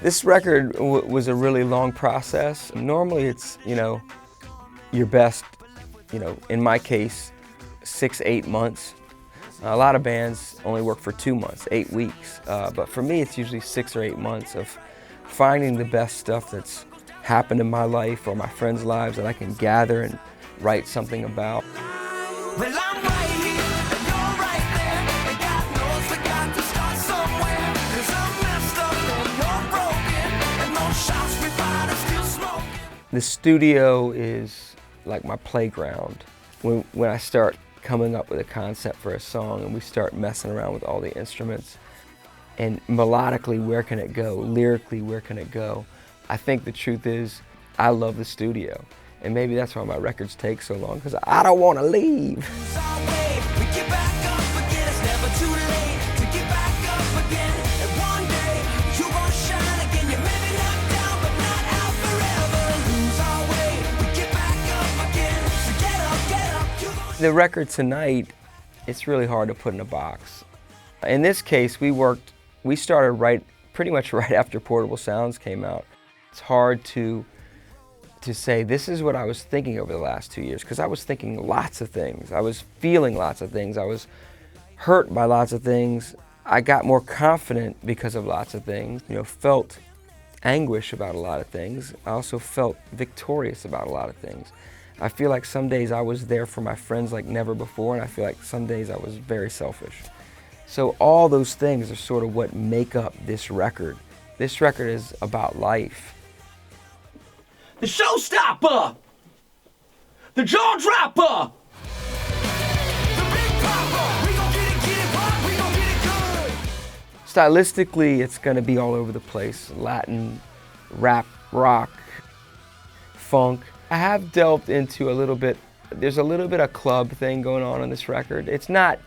This record was a really long process. Normally it's, your best, in my case, 6, 8 months. A lot of bands only work for 2 months, 8 weeks. But for me, it's usually 6 or 8 months of finding the best stuff that's happened in my life or my friends' lives that I can gather and write something about. Well, I'm right here, and you're right there, and God knows we got to start somewhere, 'cause I'm messed up and you're broken, and those shots we fired are still smoking. The studio is like my playground. When I start coming up with a concept for a song and we start messing around with all the instruments, and melodically, where can it go? Lyrically, where can it go? I think the truth is, I love the studio. And maybe that's why my records take so long, because I don't want to leave. Lose our way, we get back up again, it's never too late to get back up again, and one day, you're gonna shine again, you may be knocked down, but not out forever. Lose our way, we get back up again, so get up, you're gonna... The record tonight, it's really hard to put in a box. In this case, we started pretty much right after Portable Sounds came out. It's hard to say this is what I was thinking over the last 2 years, because I was thinking lots of things. I was feeling lots of things. I was hurt by lots of things. I got more confident because of lots of things. Felt anguish about a lot of things. I also felt victorious about a lot of things. I feel like some days I was there for my friends like never before, and I feel like some days I was very selfish. So all those things are sort of what make up this record. This record is about life. The showstopper, the jaw dropper. The Big Papa, we gon' get it right, we gon' get it good. Stylistically, it's going to be all over the place. Latin, rap, rock, funk. I have delved into there's a little bit of club thing going on this record. It's not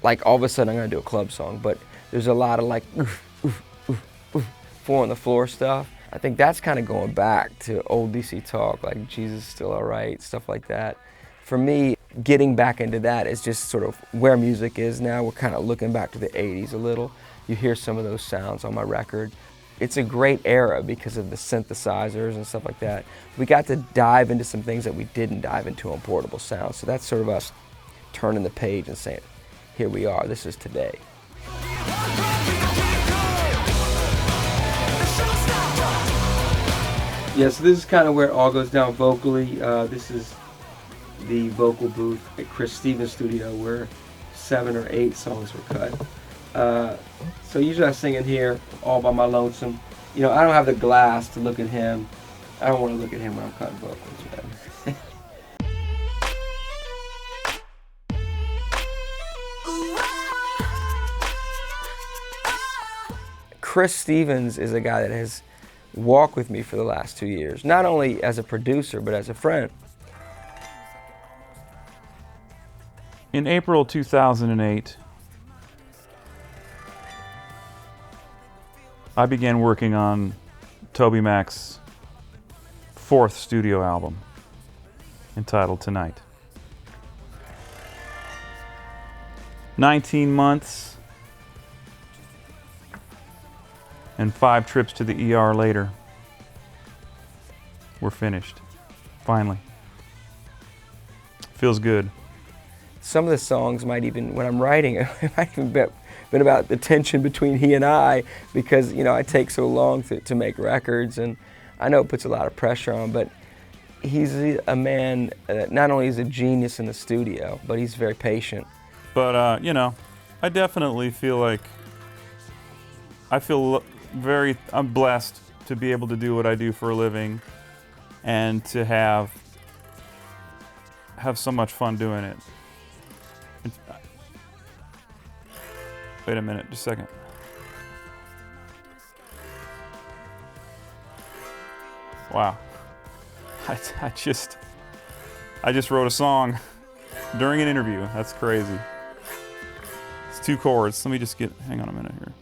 like all of a sudden I'm going to do a club song, but there's a lot of like oof, oof, oof, oof, 4 on the floor stuff. I think that's kind of going back to old DC talk, like Jesus is still all right, stuff like that. For me, getting back into that is just sort of where music is now. We're kind of looking back to the 80s a little. You hear some of those sounds on my record. It's a great era because of the synthesizers and stuff like that. We got to dive into some things that we didn't dive into on Portable Sounds. So that's sort of us turning the page and saying, here we are, this is today. Yeah, so this is kind of where it all goes down vocally. This is the vocal booth at Chris Stevens' studio where 7 or 8 songs were cut. So usually I sing in here all by my lonesome. I don't have the glass to look at him. I don't want to look at him when I'm cutting vocals, man. Chris Stevens is a guy that has walked with me for the last 2 years, not only as a producer, but as a friend. In April 2008, I began working on Tobymac's 4th studio album, entitled Tonight. 19 months and 5 trips to the ER later, we're finished, finally. Feels good. Some of the songs might even, when I'm writing, it might even been about the tension between he and I, because I take so long to make records, and I know it puts a lot of pressure on, but he's a man that not only is a genius in the studio, but he's very patient. But I definitely feel like I'm blessed to be able to do what I do for a living and to have so much fun doing it. Wait a minute, just a second. Wow. I just wrote a song during an interview. That's crazy. It's 2 chords. Let me just hang on a minute here.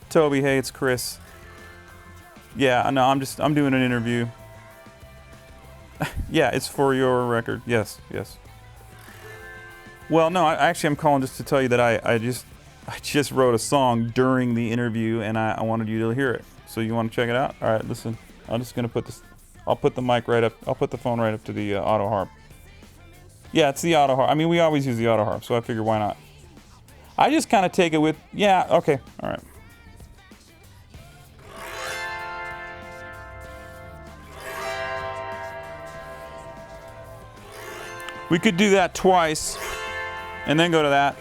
Toby, hey, it's Chris. Yeah, no, I'm doing an interview. Yeah, it's for your record. Yes. Well, no, actually I'm calling just to tell you that I just wrote a song during the interview, and I wanted you to hear it. So you want to check it out? All right, listen. I'm just gonna put this. I'll put the mic right up. I'll put the phone right up to the auto harp. Yeah, it's the auto harp. I mean, we always use the auto harp, so I figured why not. I just kind of take it with. Yeah. Okay. All right. We could do that twice, and then go to that.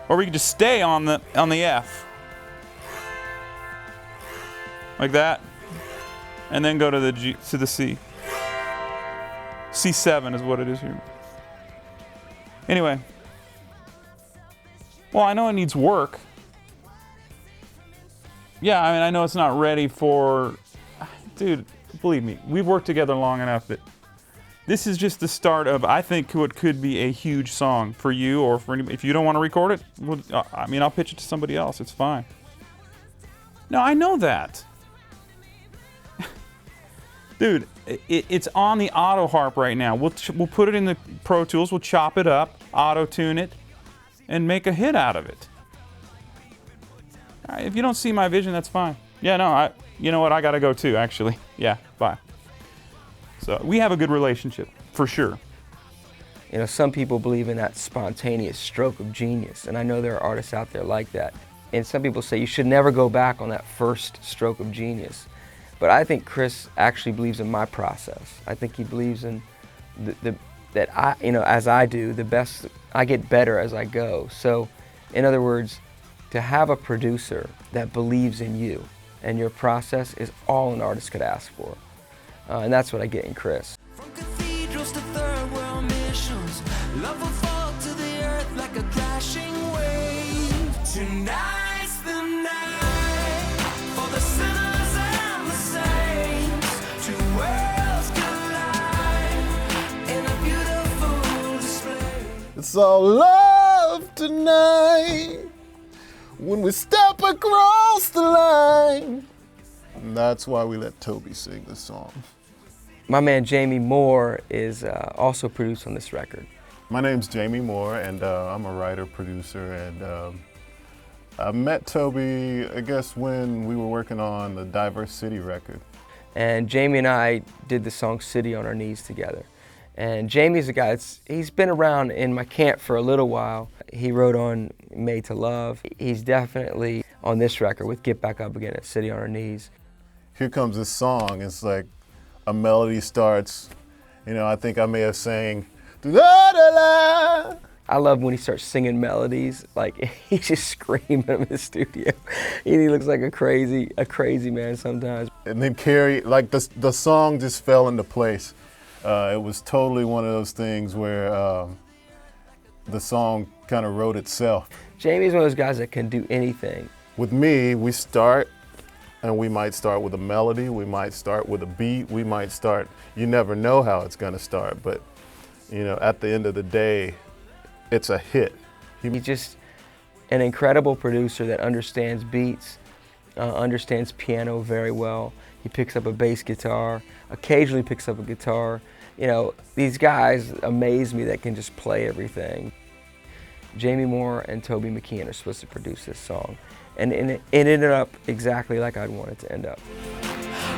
Or we could just stay on the F. Like that. And then go to the G, to the C. C7 is what it is here. Anyway. Well, I know it needs work. Yeah, I mean, I know it's not ready for... Dude, believe me, we've worked together long enough that this is just the start of, I think, what could be a huge song for you or for anybody. If you don't want to record it, well, I mean, I'll pitch it to somebody else. It's fine. No, I know that. Dude, it's on the auto harp right now. We'll put it in the Pro Tools. We'll chop it up, auto tune it, and make a hit out of it. All right, if you don't see my vision, that's fine. Yeah, no, you know what? I gotta go too, actually. Yeah, bye. So we have a good relationship, for sure. You know, some people believe in that spontaneous stroke of genius, and I know there are artists out there like that. And some people say you should never go back on that first stroke of genius. But I think Chris actually believes in my process. I think he believes in that I, you know, as I do, the best, I get better as I go. So, in other words, to have a producer that believes in you and your process is all an artist could ask for. And that's what I get in Chris. From cathedrals to third world missions, love will fall to the earth like a crashing wave. Tonight's the night for the sinners and the saints. Two worlds collide in a beautiful display. It's all love tonight when we step across the line. And that's why we let Toby sing this song. My man Jamie Moore is also produced on this record. My name's Jamie Moore, and I'm a writer, producer, and I met Toby, I guess, when we were working on the Diverse City record. And Jamie and I did the song City on Our Knees together. And Jamie's a guy he's been around in my camp for a little while. He wrote on Made to Love. He's definitely on this record with Get Back Up Again at City on Our Knees. Here comes this song. It's like a melody starts, you know, I think I may have sang, da-da-da. I love when he starts singing melodies, like he's just screaming in the studio. He looks like a crazy man sometimes. And then Carrie, like the song just fell into place. It was totally one of those things where the song kind of wrote itself. Jamie's one of those guys that can do anything. With me, we start, and we might start with a melody, we might start with a beat, we might start, you never know how it's gonna start, but you know, at the end of the day, it's a hit. He's just an incredible producer that understands beats, understands piano very well. He picks up a bass guitar, occasionally picks up a guitar. You know, these guys amaze me that can just play everything. Jamie Moore and Toby McKeon are supposed to produce this song. And it ended up exactly like I'd want it to end up.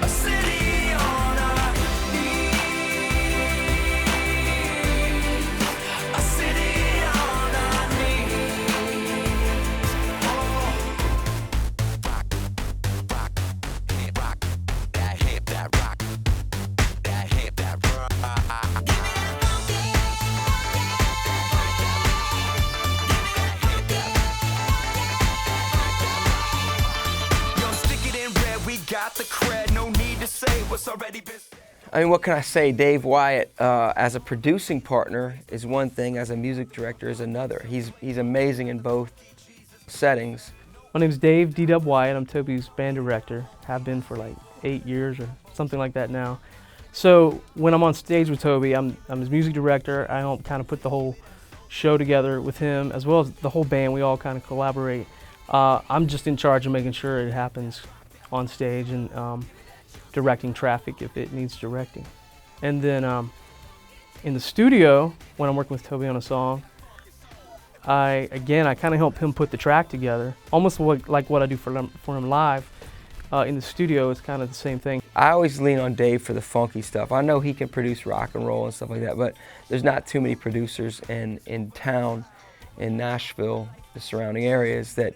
A city on our knees. A city on our knees. Rock, that hip, that rock, that hip, that rock. Give me that funky, yo, stick it in red. We got the cred. No need to say what's already been said. I mean, what can I say? Dave Wyatt, as a producing partner, is one thing. As a music director, is another. He's amazing in both settings. My name's Dave D-Dub Wyatt. I'm Toby's band director. Have been for like 8 years or something like that now. So when I'm on stage with Toby, I'm his music director. I help kind of put the whole show together with him, as well as the whole band. We all kind of collaborate. I'm just in charge of making sure it happens on stage and directing traffic if it needs directing. And then In the studio, when I'm working with Toby on a song, I kind of help him put the track together, almost like what I do for him live. In the studio, it's kind of the same thing. I always lean on Dave for the funky stuff. I know he can produce rock and roll and stuff like that, but there's not too many producers in town, in Nashville, the surrounding areas, that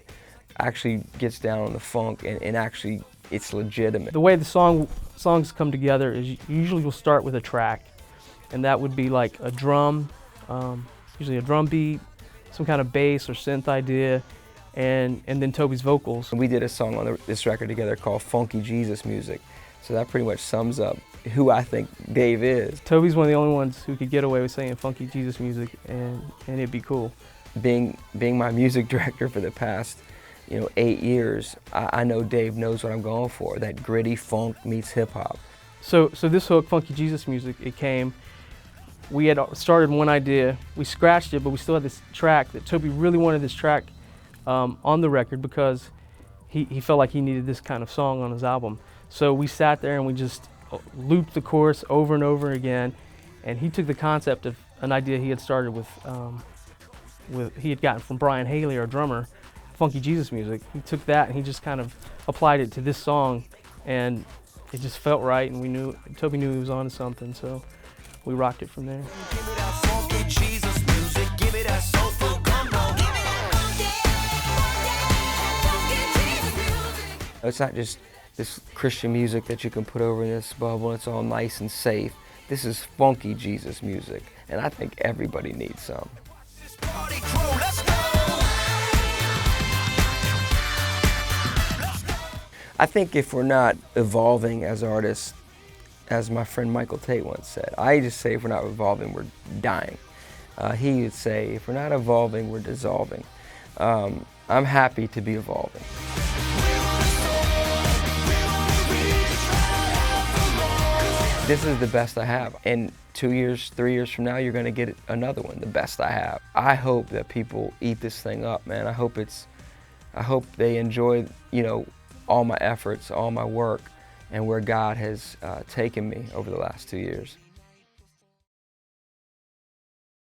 actually gets down on the funk and actually it's legitimate. The way the songs come together is usually we'll start with a track, and that would be like a drum, usually a drum beat, some kind of bass or synth idea, and then Toby's vocals. We did a song on this record together called Funky Jesus Music, so that pretty much sums up who I think Dave is. Toby's one of the only ones who could get away with saying Funky Jesus Music, and it'd be cool. Being my music director for the past 8 years, I know Dave knows what I'm going for, that gritty funk meets hip hop. So this hook, Funky Jesus Music, it came, we had started one idea, we scratched it, but we still had this track that Toby really wanted this track on the record because he felt like he needed this kind of song on his album. So we sat there and we just looped the chorus over and over again, and he took the concept of an idea he had started with he had gotten from Brian Haley, our drummer, Funky Jesus Music. He took that and he just kind of applied it to this song, and it just felt right, and Toby knew he was onto something, so we rocked it from there. Give me that funky Jesus music, give me that soulful gumbo. Give me that funky music. It's not just this Christian music that you can put over in this bubble, it's all nice and safe. This is funky Jesus music, and I think everybody needs some. Party crew, let's go. I think if we're not evolving as artists, as my friend Michael Tate once said, I just say if we're not evolving, we're dying. He would say, if we're not evolving, we're dissolving. I'm happy to be evolving. This is the best I have. And 2 years, 3 years from now, you're gonna get another one, the best I have. I hope that people eat this thing up, man. I hope they enjoy, all my efforts, all my work, and where God has taken me over the last 2 years.